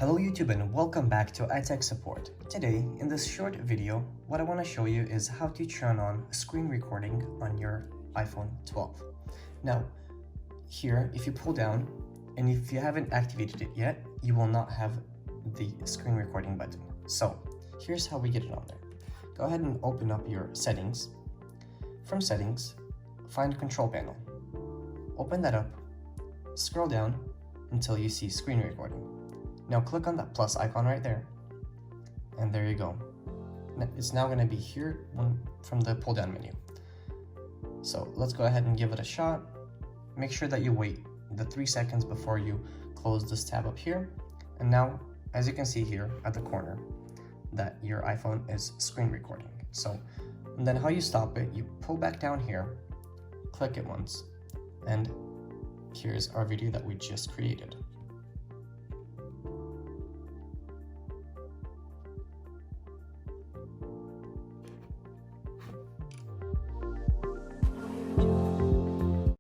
Hello YouTube and welcome back to iTech Support. Today, in this short video, what I want to show you is how to turn on screen recording on your iPhone 12. Now, here, if you pull down, and if you haven't activated it yet, you will not have the screen recording button. So, here's how we get it on there. Go ahead and open up your settings. From settings, find control panel. Open that up, scroll down until you see screen recording. Now click on that plus icon right there, and there you go. It's now going to be here from the pull down menu. So let's go ahead and give it a shot. Make sure that you wait the 3 seconds before you close this tab up here. And now, as you can see here at the corner, that your iPhone is screen recording. So, and then how you stop it, you pull back down here, click it once, and here's our video that we just created.